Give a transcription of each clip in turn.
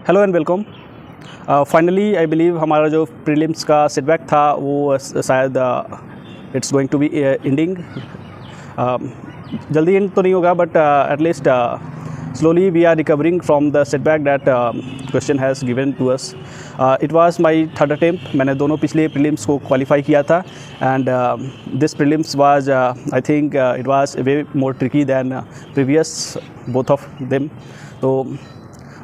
Hello and welcome. Finally I believe हमारा जो prelims का सेटबैक था वो शायद it's going to be ending. जल्दी एंड तो नहीं होगा but at least slowly we are recovering from the setback that question has given to us. It was my third attempt. मैंने दोनों पिछले prelims को qualify किया था and this prelims was I think it was way more tricky than previous both of them. तो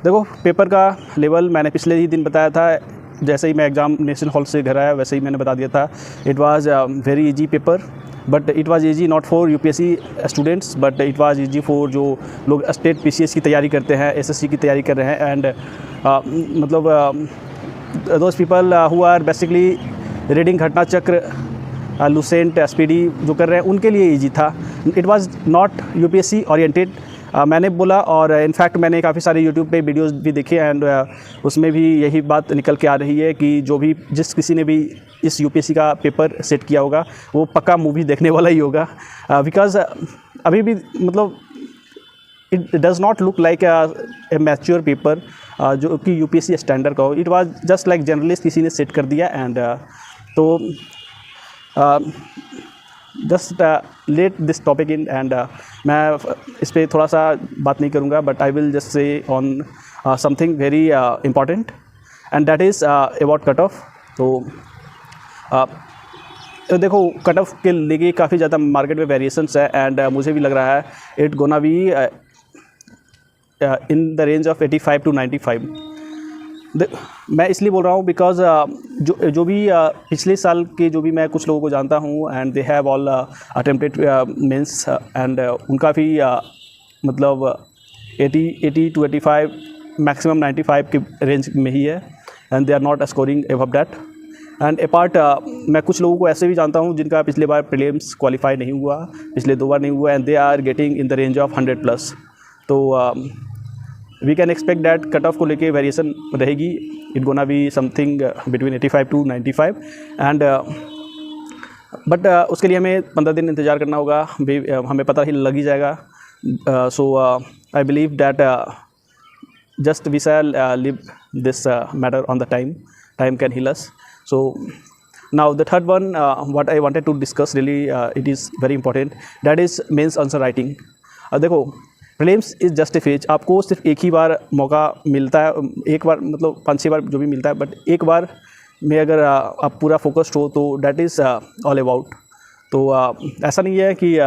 देखो paper का level मैंने पिछले ही दिन बताया था, जैसे ही मैं एग्जामिनेशन हॉल से घर आया वैसे ही मैंने बता दिया था। It was very easy paper but it was easy not for UPSC students but it was easy for जो लोग स्टेट पीसीएस की तैयारी करते हैं, एसएससी की तैयारी कर रहे हैं एंड मतलब those people who are basically reading Ghatna Chakra, Lucent, SPD जो कर रहे हैं उनके लिए इजी था। It was not UPSC oriented मैंने बोला और इनफैक्ट मैंने काफ़ी सारे यूट्यूब पे वीडियोस भी देखे एंड उसमें भी यही बात निकल के आ रही है कि जो भी जिस किसी ने भी इस यूपीएससी का पेपर सेट किया होगा वो पक्का मूवी देखने वाला ही होगा बिकॉज अभी भी मतलब it does not look like a mature paper जो कि यूपीएससी स्टैंडर्ड का हो। It was just like journalist किसी ने सेट कर दिया एंड तो just let this topic in and मैं इस पर थोड़ा सा बात नहीं करूँगा बट आई विल जस्ट से on something very important and that is about cut off. तो देखो कट ऑफ के लेके काफ़ी ज़्यादा मार्केट में वेरिएशंस है एंड मुझे भी लग रहा है it gonna be in the range of 85 to 95। मैं इसलिए बोल रहा हूँ बिकॉज जो भी पिछले साल के जो भी मैं कुछ लोगों को जानता हूँ and they have all attempted mains and उनका भी मतलब 80 to 85 मैक्सिमम 95 के रेंज में ही है and they are not scoring above that. And apart मैं कुछ लोगों को ऐसे भी जानता हूँ जिनका पिछले बार प्रीलिम्स क्वालिफाई नहीं हुआ, पिछले 2 बार नहीं हुआ and they are getting in the range of 100+। तो we can expect that cut off को लेके वेरिएशन रहेगी। It gonna be something between 85 to 95 and but उसके लिए हमें 15 दिन इंतज़ार करना होगा, हमें पता ही लग ही जाएगा। So I believe that just we shall leave this matter on the time can heal us. So now the third one what I wanted to discuss really it is very important, that is mains answer writing। देखो prelims is just a phase, आपको सिर्फ एक ही बार मौका मिलता है, एक बार मतलब 5-6 बार जो भी मिलता है बट एक बार में अगर आप पूरा फोकस्ड हो तो that is all about। तो ऐसा नहीं है कि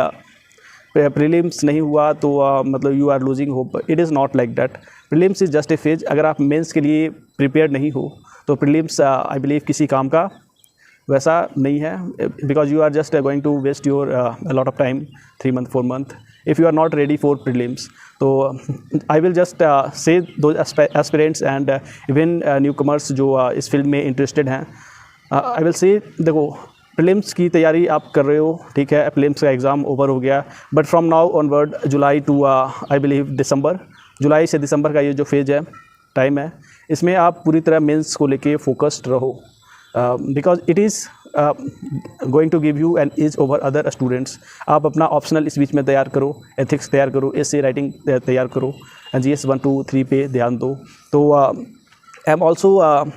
प्रीलिम्स नहीं हुआ तो मतलब you are losing hope, it is not like that. Prelims is just a phase. अगर आप मेंस के लिए प्रिपेयर नहीं हो तो प्रीलिम्स आई बिलीव किसी काम का वैसा नहीं है because you are just going to waste your lot of time 3 month 4 month if you are not ready for prelims. तो I will just say to aspirants and even newcomers जो इस field में interested हैं, I will say देखो prelims की तैयारी आप कर रहे हो, ठीक है, प्रीलिम्स का एग्ज़ाम ओवर हो गया but from now onward July to I believe December, जुलाई से दिसंबर का ये जो फेज है, टाइम है, इसमें आप पूरी तरह मेंस को लेके फोकस्ड रहो because it is going to give you an edge over other students. आप अपना ऑप्शनल इस बीच में तैयार करो, एथिक्स तैयार करो, एसे राइटिंग तैयार करो, GS 1 2 3 पे ध्यान दो। तो I am also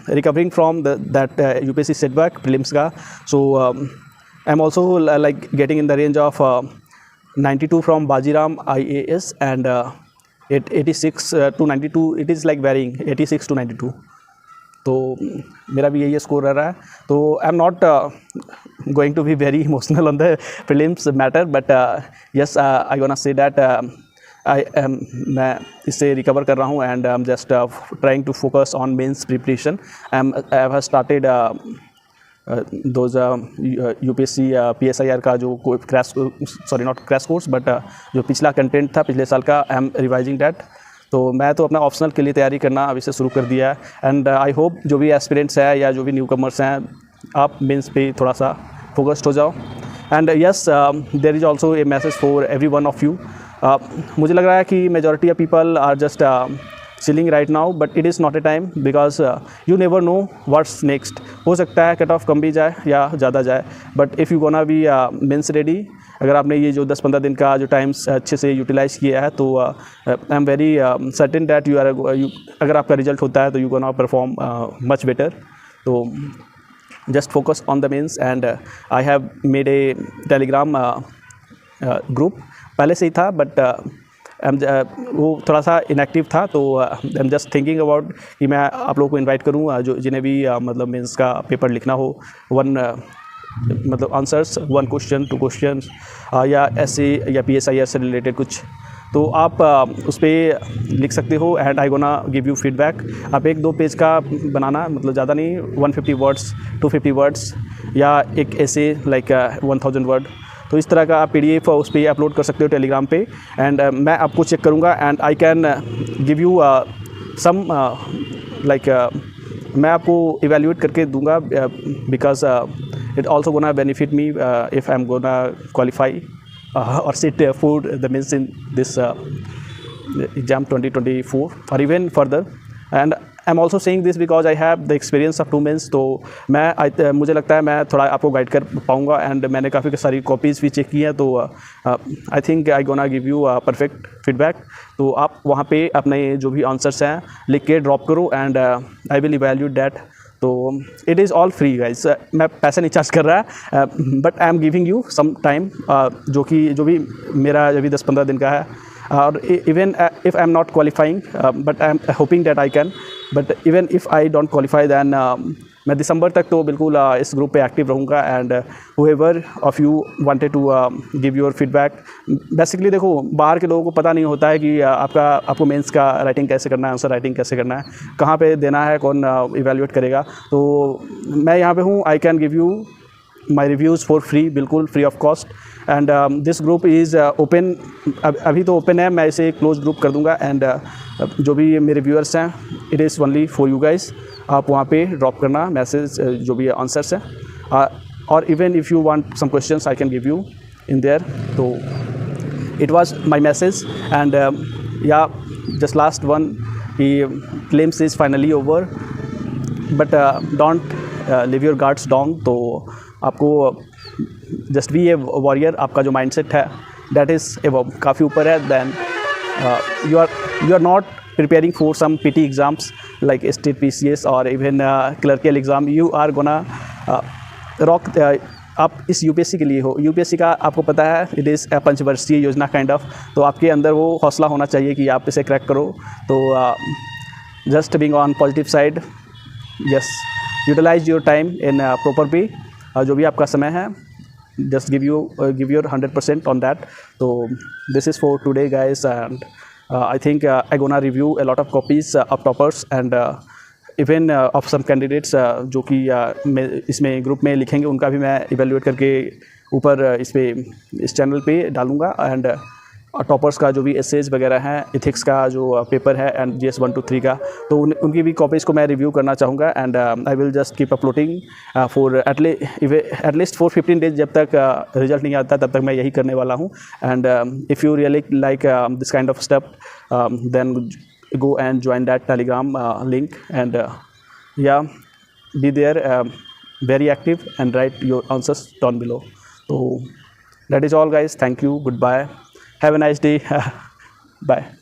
recovering from that UPSC setback prelims ka, so I am also like getting in the range of 92 from Bajiram IAS and 86 to 92, it is like varying 86 to 92। तो मेरा भी यही score रह रहा है। तो I am not going to be very emotional on the prelims matter but yes I gonna say that मैं इससे रिकवर कर रहा हूँ and I am just trying to focus on mains preparation. I have started those UPSC PSIR का जो crash not crash course but जो पिछला content था पिछले साल का, आई एम रिवाइजिंग दैट। तो मैं तो अपना ऑप्शनल के लिए तैयारी करना अभी से शुरू कर दिया है एंड आई होप जो भी एस्पिरेंट्स हैं या जो भी न्यू कमर्स हैं आप मेंस पे थोड़ा सा फोकस्ड हो जाओ and yes there is also a message for every one of you. मुझे लग रहा है कि majority of people are just chilling right now, but it is not a time because you never know what's next. हो सकता है cut off कम भी जाए या ज़्यादा जाए, but if you gonna be means ready, अगर आपने ये जो 10-15 दिन का जो टाइम्स अच्छे से यूटिलाइज़ किया है तो I am very certain that you अगर आपका रिजल्ट होता है तो you gonna perform much better. तो just focus on the mains, and I have made a telegram group. पहले से ही था बट वो थोड़ा सा इनएक्टिव था, तो I am just thinking about कि मैं आप लोगों को इनवाइट करूँ जो जिन्हें भी मतलब मेंस का पेपर लिखना हो, मतलब आंसर्स 1 क्वेश्चन 2 क्वेश्चन या ऐसे या PSIR से रिलेटेड कुछ, तो आप उस पर लिख सकते हो and I gonna give you feedback. आप 1-2 पेज का बनाना, मतलब ज़्यादा नहीं, 150 वर्ड्स 250 वर्ड्स या एक ऐसे लाइक 1000 वर्ड, तो इस तरह का आप PDF उस पर अपलोड कर सकते हो टेलीग्राम पे, एंड मैं आपको चेक करूँगा and I can give you some like मैं आपको इवेल्यूएट करके दूंगा, because it also gonna benefit me if I am gonna qualify or sit for the means in this exam 2024 or even further. And I'm also saying this because I have the experience of 2 months, तो मैं मुझे लगता है मैं थोड़ा आपको guide कर पाऊँगा, एंड मैंने काफ़ी सारी कॉपीज़ भी चेक की हैं, तो I think I gonna give you perfect feedback. तो आप वहाँ पे अपने जो भी आंसर्स हैं लिख के ड्रॉप करो and I will evaluate that. तो it is all free guys, मैं पैसा नहीं चार्ज कर रहा है, but I am giving you some time, जो भी मेरा अभी 10-15 दिन का है, और even if I am not qualifying, but I am hoping that I can, but even if I don't qualify then मैं दिसंबर तक तो बिल्कुल इस ग्रुप पे एक्टिव रहूँगा. And whoever of you wanted to give your feedback. Basically देखो, बाहर के लोगों को पता नहीं होता है कि आपको मेंस का राइटिंग कैसे करना है, आंसर राइटिंग कैसे करना है, कहाँ पे देना है, कौन इवैल्यूएट करेगा. तो मैं यहाँ पे हूँ, I can give you my reviews for free, बिल्कुल free of cost. And this group is open, अभी तो ओपन है, मैं इसे क्लोज ग्रुप कर दूँगा. एंड जो भी मेरे व्यूअर्स हैं, it is only for you guys. आप वहाँ पे ड्रॉप करना मैसेज, जो भी आंसर्स हैं, और even if you want some questions I can give you in there. तो it was my message, and या just last one, he claims is finally over, but don't leave your guards down. तो आपको just be A warrior. आपका जो mindset है that is above, काफ़ी ऊपर है. Then you are not preparing for some PT exams like state PCS or even clerical exam. You are gonna rock. आप इस UPSC के लिए हो. UPSC का आपको पता है, इट इज़ पंचवर्षीय योजना काइंड ऑफ. तो आपके अंदर वो हौसला होना चाहिए कि आप इसे क्रैक करो. तो just being on positive side, yes, utilize your time in proper way. जो भी आपका समय है, just give your 100% on that. तो this is for today guys, and I think I gonna review a lot of copies of toppers and even of some candidates जो कि इसमें group में लिखेंगे, उनका भी मैं इवेल्यूएट करके ऊपर इस चैनल पे डालूँगा. एंड टॉपर्स का जो भी एसेज वगैरह हैं, इथिक्स का जो पेपर है एंड GS 1 to 3 का, तो उनकी भी कॉपीज़ को मैं रिव्यू करना चाहूँगा. And I will just keep uploading for at least for 15 days. जब तक रिजल्ट नहीं आता तब तक मैं यही करने वाला हूँ. And if you really like this kind of step, then go and join that Telegram link, and yeah, be there, very active, and write your answers down below. So that is all guys. Thank you, goodbye, have a nice day. Bye.